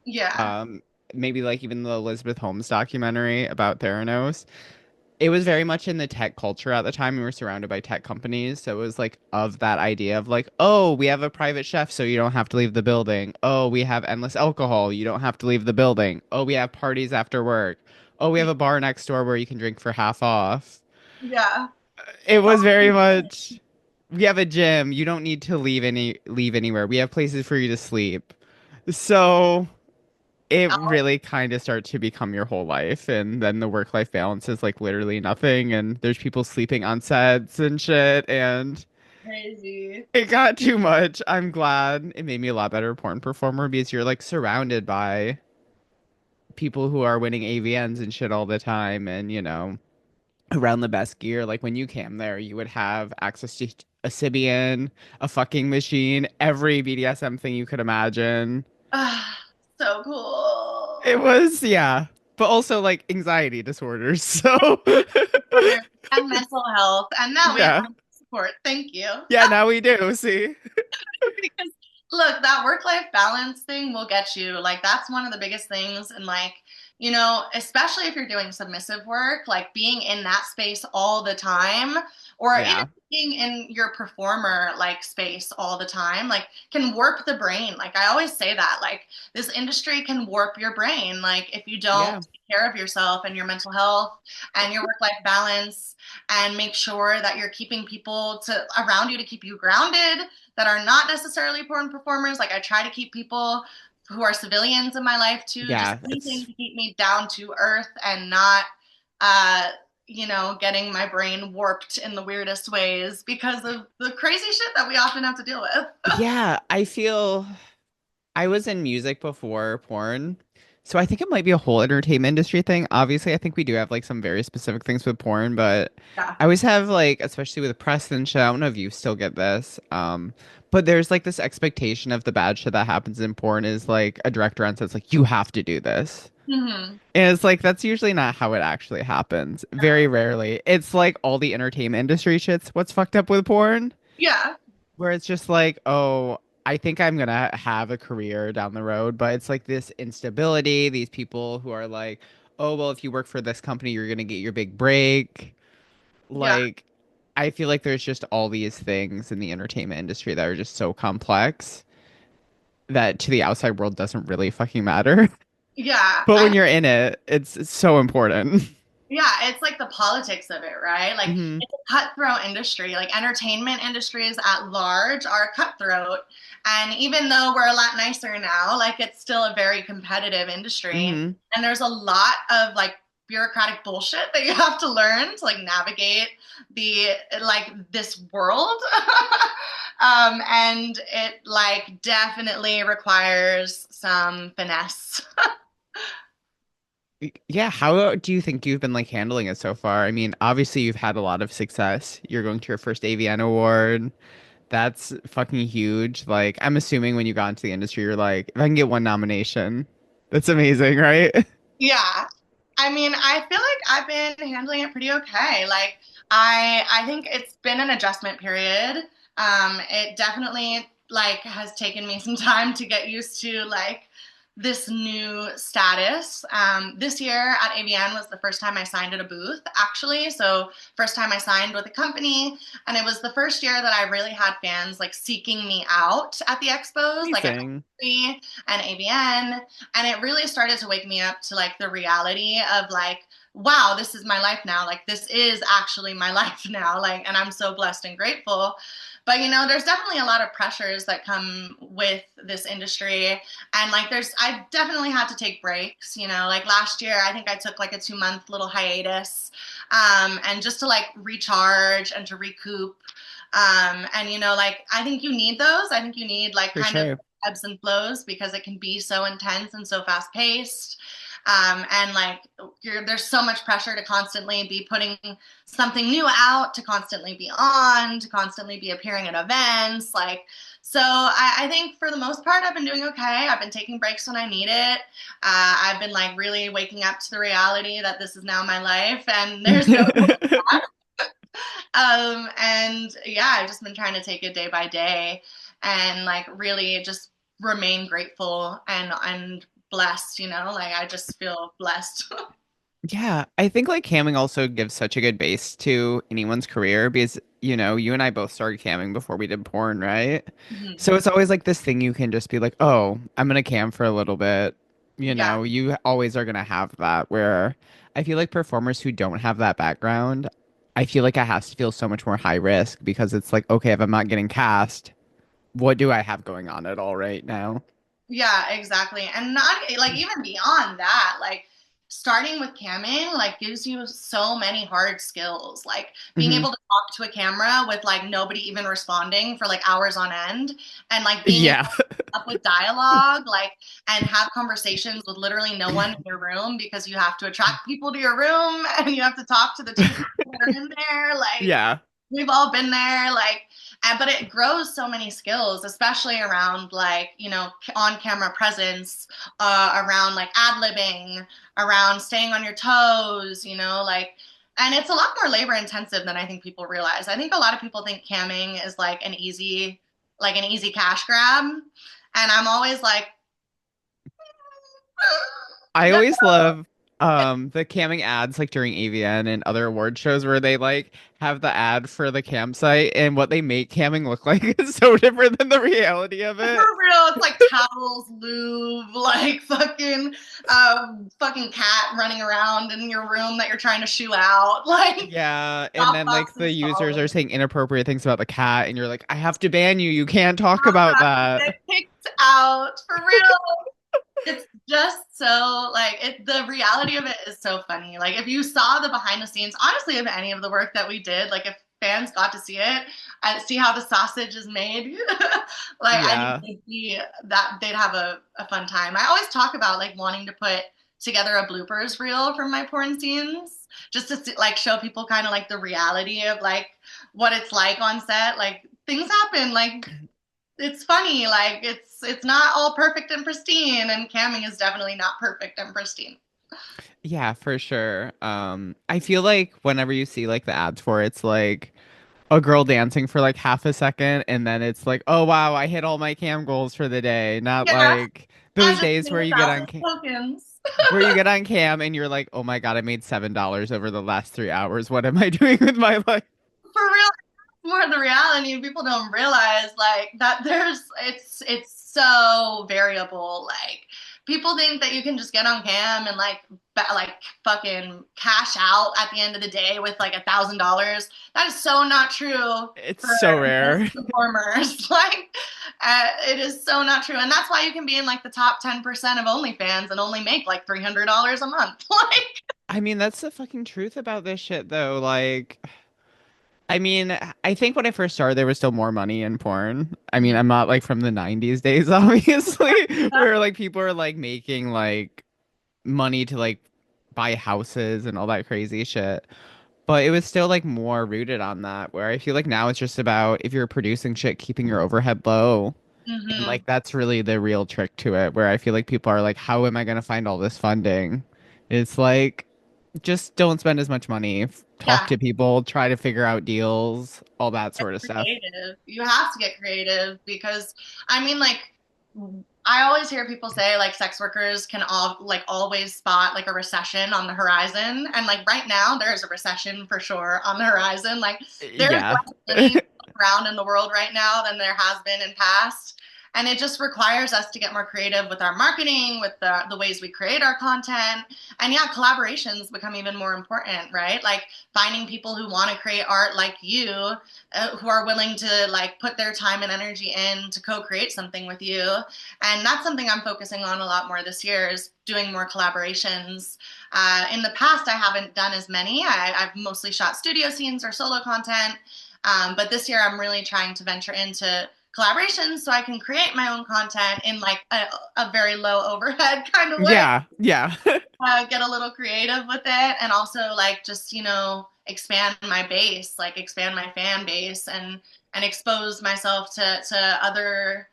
Yeah. um maybe like even the Elizabeth Holmes documentary about Theranos. It was very much in the tech culture at the time. We were surrounded by tech companies. So it was like of that idea of like, oh, we have a private chef, so you don't have to leave the building. Oh, we have endless alcohol. You don't have to leave the building. Oh, we have parties after work. Oh, we have a bar next door where you can drink for half off. Yeah. It was very much, we have a gym. You don't need to leave anywhere. We have places for you to sleep. So it really kind of starts to become your whole life, and then the work-life balance is like literally nothing, and there's people sleeping on sets and shit, and Crazy. it got too much. I'm glad it made me a lot better porn performer because you're like surrounded by people who are winning AVNs and shit all the time, and around the best gear. Like when you came there, you would have access to a Sibian, a fucking machine, every BDSM thing you could imagine. Ah, so It cool. was, yeah. But also like anxiety disorders. So Disorder and mental health. And now we have yeah. support. Thank you. Yeah, now we do. See? Because look, that work-life balance thing will get you. Like that's one of the biggest things. And like, especially if you're doing submissive work, like being in that space all the time, or even Yeah. being in your performer like space all the time, like can warp the brain. Like I always say that, like this industry can warp your brain. Like if you don't Yeah. take care of yourself and your mental health and your work-life balance and make sure that you're keeping people to around you to keep you grounded that are not necessarily porn performers. Like I try to keep people who are civilians in my life too, just Yeah. anything It's to keep me down to earth and not, uh, getting my brain warped in the weirdest ways because of the crazy shit that we often have to deal with. yeah, I feel I was in music before porn. So I think it might be a whole entertainment industry thing. Obviously, I think we do have like some very specific things with porn, but Yeah. I always have like, especially with press and shit, I don't know if you still get this. But there's like this expectation of the bad shit that happens in porn is like a director on set's like, you have to do this. Mm-hmm. And it's like that's usually not how it actually happens. Very rarely. It's like all the entertainment industry shit's what's fucked up with porn. Yeah. Where it's just like, oh, I think I'm gonna have a career down the road, but it's like this instability, these people who are like, oh, well, if you work for this company, you're gonna get your big break. Yeah. Like, I feel like there's just all these things in the entertainment industry that are just so complex that to the outside world doesn't really fucking matter. Yeah. But when you're in it, it's so important. Yeah, it's like the politics of it, right? Like Hmm. it's a cutthroat industry. Like entertainment industries at large are cutthroat. And even though we're a lot nicer now, like it's still a very competitive industry. Hmm. And there's a lot of like bureaucratic bullshit that you have to learn to like navigate the like this world. And it like definitely requires some finesse. Yeah, how do you think you've been like handling it so far? I mean, obviously you've had a lot of success. You're going to your first AVN award. That's fucking huge. Like, I'm assuming when you got into the industry, you're like, if I can get one nomination, that's amazing, right? Yeah. I mean, I feel like I've been handling it pretty okay. Like I think it's been an adjustment period. It definitely like has taken me some time to get used to like this new status. This year at AVN was the first time I signed at a booth, actually. So first time I signed with a company, and it was the first year that I really had fans like seeking me out at the expos, like at Amazing. and AVN, and it really started to wake me up to like the reality of like wow, this is my life now, like this is actually my life now, like, and I'm so blessed and grateful. But there's definitely a lot of pressures that come with this industry, and like I've definitely had to take breaks, like last year I think I took like a 2 month little hiatus, and just to like recharge and to recoup, and like I think you need those. I think you need like For kind of sure. ebbs and flows because it can be so intense and so fast paced. And like there's so much pressure to constantly be putting something new out, to constantly be on, to constantly be appearing at events. Like, so I think for the most part, I've been doing okay. I've been taking breaks when I need it. I've been like really waking up to the reality that this is now my life and there's no and yeah, I've just been trying to take it day by day and like really just remain grateful and blessed, you know, like I just feel blessed. Yeah, I think like camming also gives such a good base to anyone's career because, you and I both started camming before we did porn, right? Mhm. So it's always like this thing you can just be like, oh, I'm gonna cam for a little bit. Yeah. You always are gonna have that where I feel like performers who don't have that background, I feel like it has to feel so much more high risk because it's like, okay, if I'm not getting cast, what do I have going on at all right now? Yeah, exactly. And not like even beyond that, like starting with camming like gives you so many hard skills. Like being Hmm. able to talk to a camera with like nobody even responding for like hours on end and like being able Yeah. to come up with dialogue like and have conversations with literally no one in your room because you have to attract people to your room and you have to talk to the two people that are in there. Like Yeah. we've all been there, like, and, but it grows so many skills, especially around like, you know, on camera presence, around like ad libbing, around staying on your toes, you know, like, and it's a lot more labor intensive than I think people realize. I think a lot of people think camming is like an easy cash grab. And I'm always like, I no, always love the camming ads like during AVN and other award shows where they like have the ad for the campsite and what they make camming look like is so different than the reality of for it. real, it's like towels, lube, like fucking cat running around in your room that you're trying to shoo out, like Yeah, and drop then like the boxes users falling. are saying inappropriate things about the cat and you're like, I have to ban you. You can't talk about Get that. kicked out for real. It's just so like it. The reality of it is so funny. Like if you saw the behind the scenes, honestly, of any of the work that we did, like if fans got to see it and see how the sausage is made, like I think Yeah. they'd have a fun time. I always talk about like wanting to put together a bloopers reel from my porn scenes, just to see, like show people kind of like the reality of like what it's like on set. Like things happen. Like it's funny. Like it's not all perfect and pristine, and camming is definitely not perfect and pristine. Yeah, for sure. I feel like whenever you see like the ads for it, it's like a girl dancing for like half a second and then it's like, oh wow, I hit all my cam goals for the day. Not Yeah, like I those just days made 1,000 tokens. where you get on cam and you're like, oh my God, I made $7 over the last 3 hours. What am I doing with my life? For real, more the reality. People don't realize like that. It's so variable. Like people think that you can just get on cam and like fucking cash out at the end of the day with like $1,000. That is so not true It's for so most rare. performers. Like it is so not true, and that's why you can be in like the top 10% of OnlyFans and only make like $300 a month. Like I mean, that's the fucking truth about this shit though. Like, I mean, I think when I first started, there was still more money in porn. I mean, I'm not like from the 90s days, obviously, where like people are like making like money to like buy houses and all that crazy shit. But it was still like more rooted on that, where I feel like now it's just about if you're producing shit, keeping your overhead low. And hmm like that's really the real trick to it, where I feel like people are like, how am I gonna find all this funding? It's like just don't spend as much money. Talk yeah. to people, try to figure out deals, all that sort of stuff. Creative. You have to get creative because I mean like I always hear people say like sex workers can all like always spot like a recession on the horizon, and like right now there is a recession for sure on the horizon. Like there's Yeah. less money around in the world right now than there has been in past. And it just requires us to get more creative with our marketing, with the ways we create our content. And yeah, collaborations become even more important, right? Like finding people who want to create art like you, who are willing to like put their time and energy in to co-create something with you. And that's something I'm focusing on a lot more this year is doing more collaborations. In the past, I haven't done as many. I've mostly shot studio scenes or solo content. But this year, I'm really trying to venture into collaborations so I can create my own content in like a very low overhead kind of way. Yeah. Yeah. Get a little creative with it, and also like just expand my base, like expand my fan base, and expose myself to other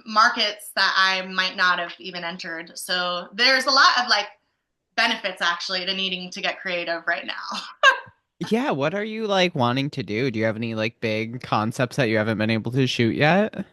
markets that I might not have even entered. So there's a lot of like benefits actually to needing to get creative right now. Yeah, what are you like wanting to do? Do you have any like big concepts that you haven't been able to shoot yet?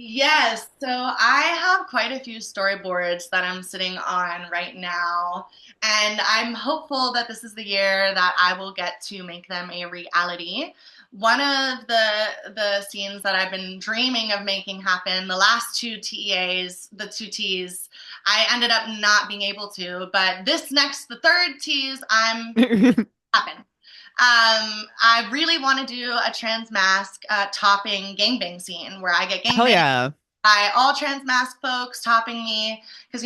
Yes, so I have quite a few storyboards that I'm sitting on right now, and I'm hopeful that this is the year that I will get to make them a reality. One of the scenes that I've been dreaming of making happen, the last two TEAs, the two T's, I ended up not being able to, but the third tease, I'm happen. I really want to do a trans mask topping gangbang scene where I get Hell gangbang yeah. by all trans mask folks topping me because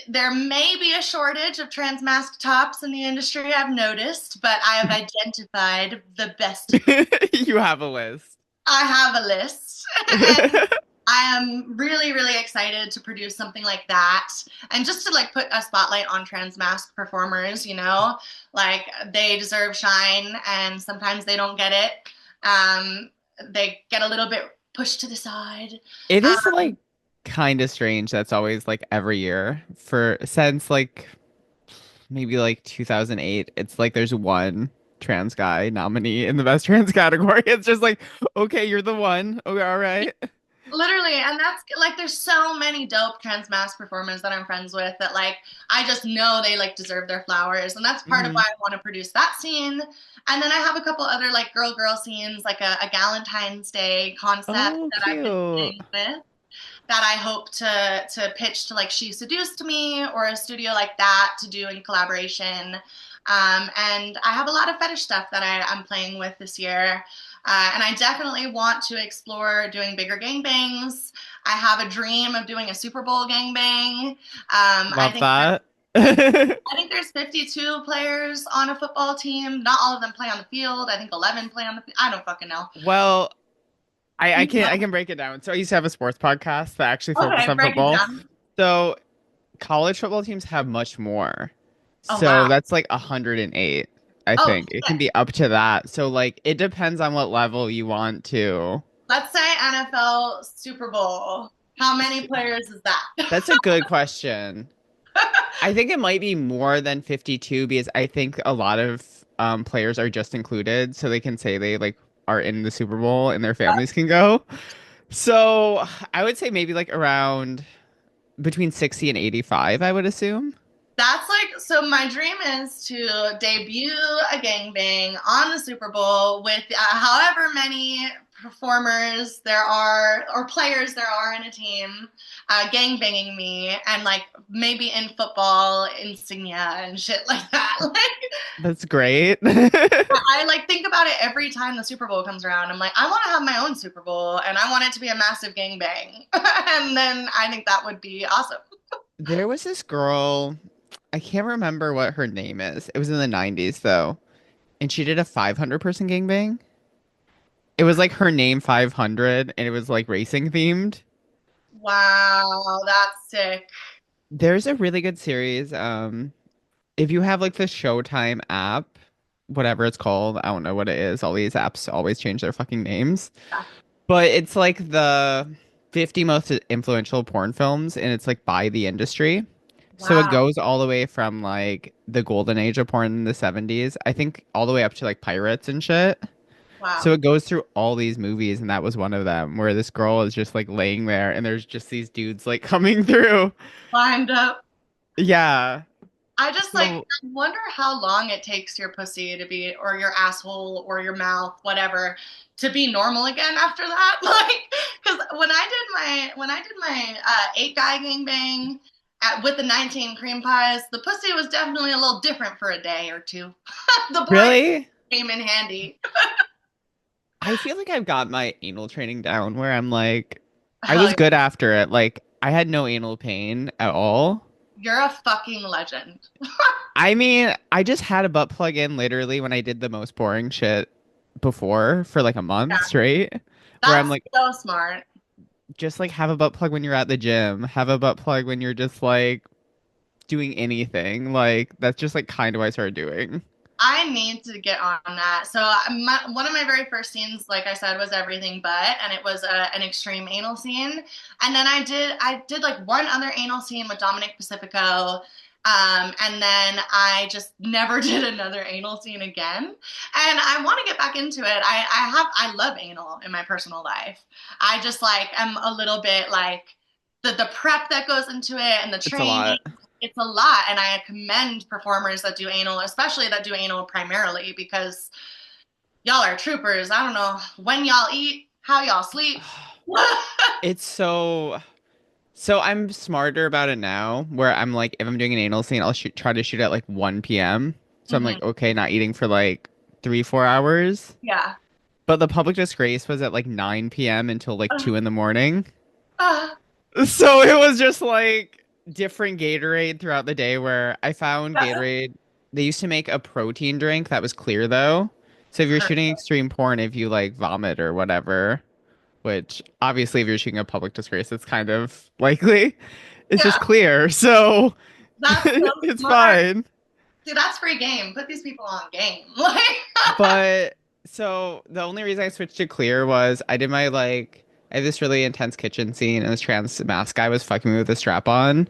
there may be a shortage of trans mask tops in the industry. I've noticed, but I have identified the best. You have a list. I have a list, and I am really, really excited to produce something like that, and just to like put a spotlight on trans mask performers. Like they deserve shine, and sometimes they don't get it. They get a little bit pushed to the side. It is Um, like kind of strange that's always like every year for since like maybe like 2008. It's like there's one trans guy nominee in the best trans category. It's just like, okay, you're the one. Okay, all right. Literally, and that's like there's so many dope trans mask performers that I'm friends with that like I just know they like deserve their flowers, and that's part of why Hmm. I want to produce that scene. And then I have a couple other like girl scenes, like a Galentine's Day concept Oh, that I've been cute. playing with that I hope to pitch to like She Seduced Me or a studio like that to do in collaboration. And I have a lot of fetish stuff that I'm playing with this year. And I definitely want to explore doing bigger gangbangs. I have a dream of doing a Super Bowl gangbang. Love that. I think there's 52 players on a football team. Not all of them play on the field. I think 11 play on the field. I don't fucking know. Well, I can break it down. So I used to have a sports podcast that actually focused Okay, on break it football. down. So college football teams have much more. Oh wow. So that's like 108, I Oh think. It can shit. be up to that. So like it depends on what level you want to. Let's say NFL Super Bowl. How many players is that? That's a good question. I think it might be more than 52 because I think a lot of players are just included so they can say they like are in the Super Bowl and their families can go. So I would say maybe like around between 60 and 85, I would assume. That's like, so my dream is to debut a gangbang on the Super Bowl with however many performers there are or players there are in a team gangbanging me and like maybe in football insignia and shit like that. Like That's great. I like think about it every time the Super Bowl comes around. I'm like, I want to have my own Super Bowl and I want it to be a massive gangbang. And then I think that would be awesome. There was this girl, I can't remember what her name is. It was in the 90s though, and she did a 500 person gangbang. It was like her name 500 and it was like racing themed. Wow, that's sick. There's a really good series. If you have like the Showtime app, whatever it's called, I don't know what it is. All these apps always change their fucking names. But it's like the 50 most influential porn films, and it's like by the industry. So it Wow, goes all the way from like the golden age of porn in the 70s, I think all the way up to like pirates and shit. So wow. it goes through all these movies, and that was one of them where this girl is just like laying there, and there's just these dudes like coming through. Climbed up. Yeah. I just like So I wonder how long it takes your pussy to be, or your asshole, or your mouth, whatever, to be normal again after that. Like, because when I did my 8 guy gangbang with the 19 cream pies, the pussy was definitely a little different for a day or two. The boy really, came in handy. I feel like I've got my anal training down where I'm like, I Hell was yeah. good after it. Like I had no anal pain at all. You're a fucking legend. I mean, I just had a butt plug in literally when I did the most boring shit before for like a month Yeah, straight, where I'm that's like, so smart. just like have a butt plug when you're at the gym, have a butt plug when you're just like doing anything. Like that's just like kind of what I started doing. I need to get on that. So one of my very first scenes, like I said, was everything but, and it was an extreme anal scene. And then I did like one other anal scene with Dominic Pacifico, And then I just never did another anal scene again. And I want to get back into it. I love anal in my personal life. I just like am a little bit like the prep that goes into it and the It's a training. lot. It's a lot. And I commend performers that do anal, especially that do anal primarily, because y'all are troopers. I don't know when y'all eat, how y'all sleep. It's so I'm smarter about it now, where I'm like, if I'm doing an anal scene, I'll try to shoot at like 1 p.m. So I'm Mhm. like, okay, not eating for like 3, 4 hours. Yeah. But the public disgrace was at like 9 p.m. until like Uh, 2 in the morning. uh, So it was just like different Gatorade throughout the day where I found uh, Gatorade. They used to make a protein drink that was clear though. So if you're shooting extreme porn, if you like vomit or whatever, which obviously if you're shooting a public disgrace, it's kind of likely. It's just yeah, clear. So that's so it's smart. fine. See, that's free game. Put these people on game. Like, But so the only reason I switched to clear was I did my like I had this really intense kitchen scene and this trans mask guy was fucking me with a strap on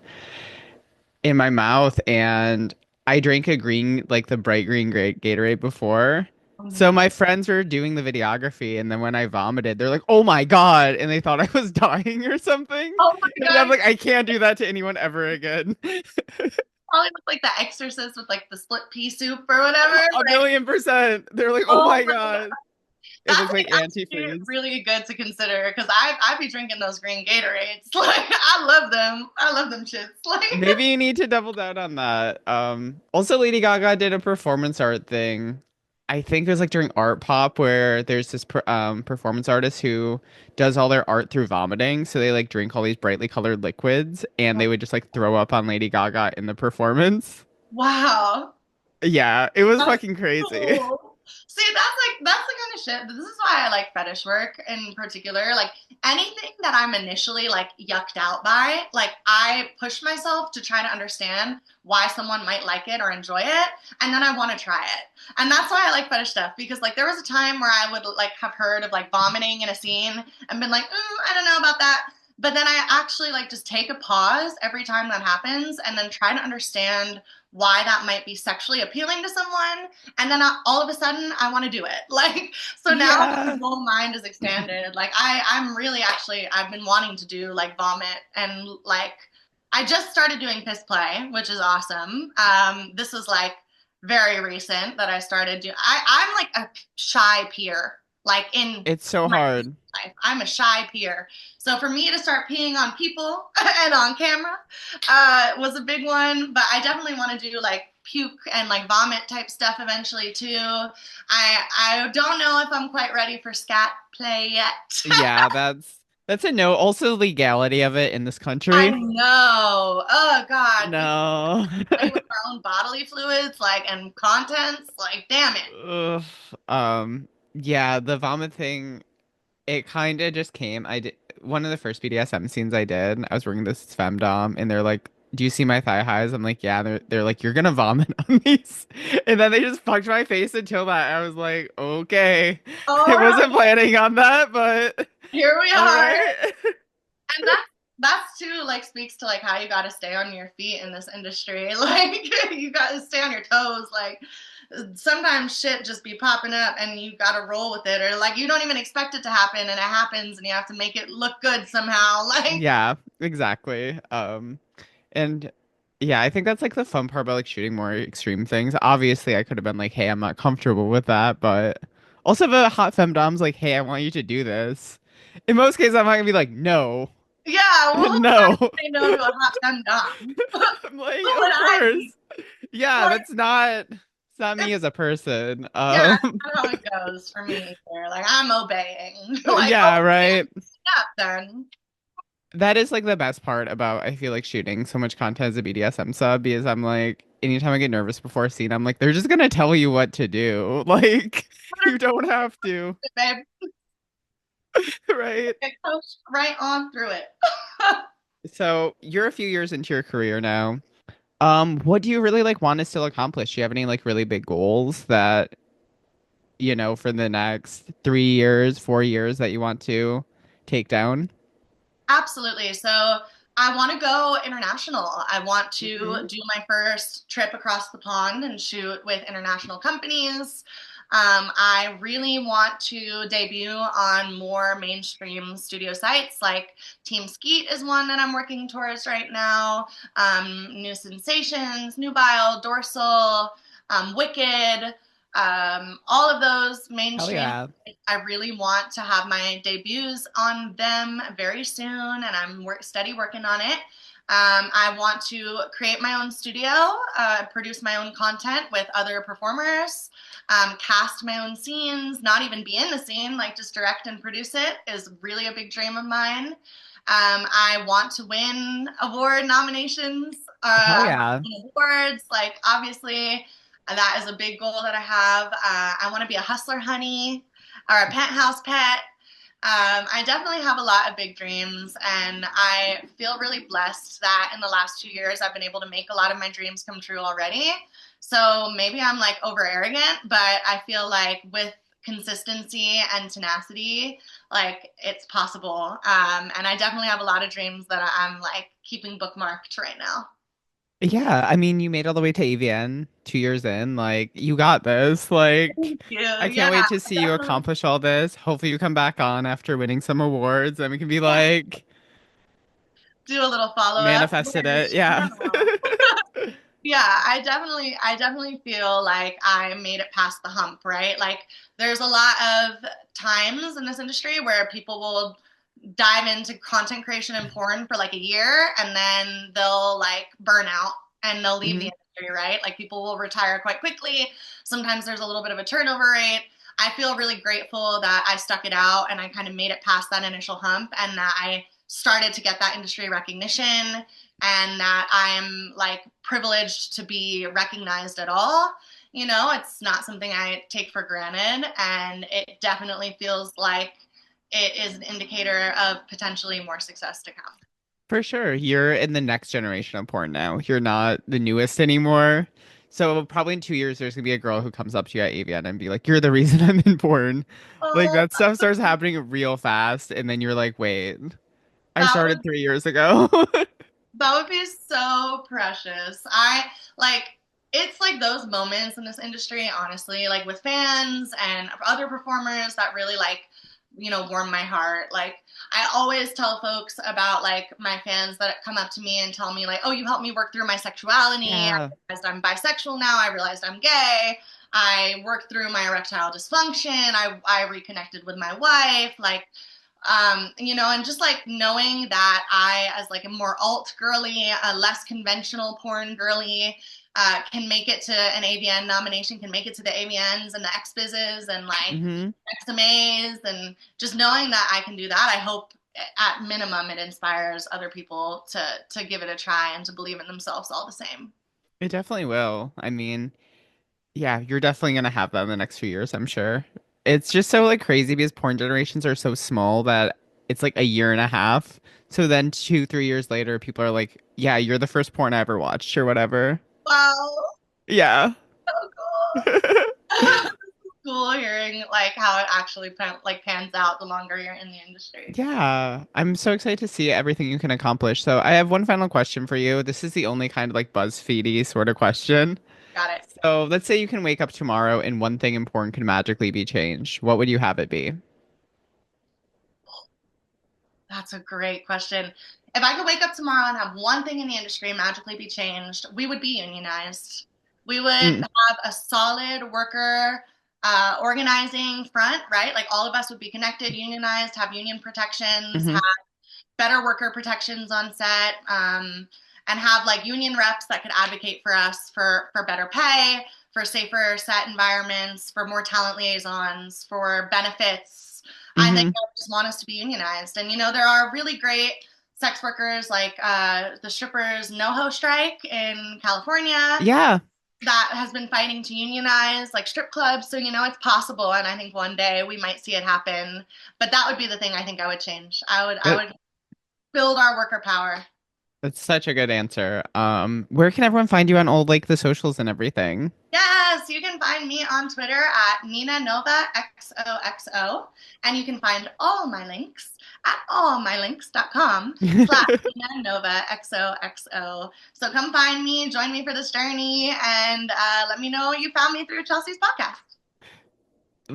in my mouth and I drank a green like the bright green great Gatorade before. oh So no. my friends were doing the videography and then when I vomited, they're like, "Oh my God." And they thought I was dying or something. Oh my And I'm God. like, "I can't do that to anyone ever again." Probably look like the Exorcist with like the split pea soup or whatever. A Like, million percent. They're like, "Oh oh my my God. God." It That's looks like like actually antifreeze. really good to consider because I be drinking those green Gatorades. Like, I love them. I love them shits. Like, Maybe you need to double down on that. Also Lady Gaga did a performance art thing. I think it was like during Art Pop where there's this performance artist who does all their art through vomiting. So they like drink all these brightly colored liquids and they would just like throw up on Lady Gaga in the performance. wow. Yeah, it was That's fucking crazy. cool. See, that's the kind of shit. This is why I like fetish work in particular. Like anything that I'm initially like yucked out by, like I push myself to try to understand why someone might like it or enjoy it, and then I want to try it. And that's why I like fetish stuff because like there was a time where I would like have heard of like vomiting in a scene and been like, I don't know about that. But then I actually like just take a pause every time that happens and then try to understand why that might be sexually appealing to someone and then all of a sudden I want to do it. Like so now my Yeah. whole mind is expanded. Like I'm really actually I've been wanting to do like vomit and like I just started doing piss play, which is awesome. This was like very recent that I started doing. I'm like a shy peer, like in It's so my hard. life. I'm a shy peer. So for me to start peeing on people and on camera was a big one. But I definitely want to do like puke and like vomit type stuff eventually too. I don't know if I'm quite ready for scat play yet. Yeah, that's a no. Also, legality of it in this I country. know. Oh God, people No. play with our own bodily fluids, like and contents. Like, damn it. Ugh. Yeah, the vomit thing, it kind of just came. I did one of the first BDSM scenes I did. I was working this femdom, and they're like, "Do you see my thigh highs?" I'm like, "Yeah." They're like, "You're gonna vomit on these," and then they just fucked my face until that. I was like, "Okay, All I wasn't right, planning on that, but here we all are. right." And that's too like speaks to like how you got to stay on your feet in this industry. Like you got to stay on your toes. Like sometimes shit just be popping up and you got to roll with it, or like you don't even expect it to happen and it happens and you have to make it look good somehow. Like Yeah, exactly. And yeah, I think that's like the fun part about like shooting more extreme things. Obviously, I could have been like, "Hey, I'm not comfortable with that," but also the hot femdom's like, "Hey, I want you to do this." In most cases, I'm not gonna be like, "No, yeah, well, who no." say no to a hot gun dom? I'm like, Who would "Of I course." be? Yeah, Like, it's not me it's as a person. yeah, that's not how it goes for me either. Like I'm obeying. Like, Yeah, oh, right. yeah, then. That is like the best part about I feel like shooting so much content as a BDSM sub because I'm like anytime I get nervous before a scene, I'm like, they're just gonna tell you what to do. Like you don't have to, Babe, right? get coached right on through it. So you're a few years into your career now. What do you really like want to still accomplish? Do you have any like really big goals that, for the next 3 years, 4 years that you want to take down? Absolutely. So I want to go international. I want to Hmm. do my first trip across the pond and shoot with international companies. I really want to debut on more mainstream studio sites, like Team Skeet is one that I'm working towards right now. New Sensations, Nubile, Dorsal, Wicked, all of those Hell mainstream. yeah. I really want to have my debuts on them very soon, and I'm steady working on it. I want to create my own studio, produce my own content with other performers, cast my own scenes, not even be in the scene, like just direct and produce it is really a big dream of mine. I want to win award nominations. Hell I want yeah. to win awards. Like, obviously, that is a big goal that I have. I want to be a hustler honey or a penthouse pet. I definitely have a lot of big dreams, and I feel really blessed that in the last 2 years I've been able to make a lot of my dreams come true already. So maybe I'm like over arrogant, but I feel like with consistency and tenacity, like it's possible. And I definitely have a lot of dreams that I'm like keeping bookmarked right now. Yeah, I mean, you made all the way to AVN 2 years in. Like, you got this. Like, Thank you. I Yeah, can't wait to see you definitely. accomplish all this. Hopefully, you come back on after winning some awards and we can be Yeah. like, Do a little follow up. manifested it. Yeah. Yeah, I definitely feel like I made it past the hump, right? Like there's a lot of times in this industry where people will dive into content creation and porn for like a year and then they'll like burn out and they'll leave the Hmm. industry, right? Like people will retire quite quickly. Sometimes there's a little bit of a turnover rate. I feel really grateful that I stuck it out and I kind of made it past that initial hump and that I started to get that industry recognition and that I'm like privileged to be recognized at all. You know, it's not something I take for granted, and it definitely feels like it is an indicator of potentially more success to come. For sure. You're in the next generation of porn now. You're not the newest anymore. So, probably in 2 years, there's gonna be a girl who comes up to you at AVN and be like, "You're the reason I'm in porn." Like, Oh, that stuff starts happening real fast. And then you're like, wait, I that started would 3 years ago. that would be so precious. I like it's like those moments in this industry, honestly, like with fans and other performers that really like, warm my heart. Like I always tell folks about like my fans that come up to me and tell me like, "Oh, you helped me work through my sexuality. I Yeah. realized I'm bisexual now. I realized I'm gay. I worked through my erectile dysfunction. I reconnected with my wife." Like and just like knowing that I, as like a more alt girly, a less conventional porn girly, can make it to an AVN nomination, can make it to the AVNs and the XBizes and like Hmm. XMAs, and just knowing that I can do that, I hope at minimum it inspires other people to give it a try and to believe in themselves all the same. It definitely will. I mean, yeah, you're definitely gonna have that in the next few years, I'm sure. It's just so like crazy because porn generations are so small that it's like a year and a half. So then 2, 3 years later, people are like, "Yeah, you're the first porn I ever watched," or whatever. Wow, Yeah. so cool. Cool hearing like how it actually pans out the longer you're in the industry. Yeah, I'm so excited to see everything you can accomplish. So I have one final question for you. This is the only kind of like BuzzFeedy sort of question. Got it. So let's say you can wake up tomorrow and one thing important could magically be changed. What would you have it be? That's a great question. If I could wake up tomorrow and have one thing in the industry magically be changed, we would be unionized. We would Mm, have a solid worker organizing front, right? Like all of us would be connected, unionized, have union protections, hmm. have better worker protections on set, and have like union reps that could advocate for us for better pay, for safer set environments, for more talent liaisons, for benefits. I think Hmm. I just want us to be unionized. And there are really great sex workers like the strippers NoHo strike in California Yeah. that has been fighting to unionize like strip clubs. So it's possible, and I think one day we might see it happen. But that would be the thing I think I would change. I would build our worker power. That's such a good answer. Where can everyone find you on all like the socials and everything? Yes, you can find me on Twitter at Nina Nova XOXO, and you can find all my links at allmylinks.com/Nova XOXO. So come find me, join me for this journey, and let me know you found me through Chelsea's podcast.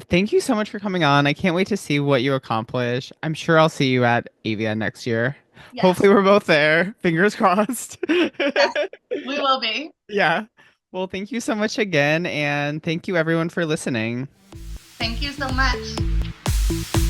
Thank you so much for coming on. I can't wait to see what you accomplish. I'm sure I'll see you at AVN next year. Hopefully, Yes, we're both there. Fingers crossed. yes, we will be. Yeah. Well, thank you so much again, and thank you everyone for listening. Thank you so much.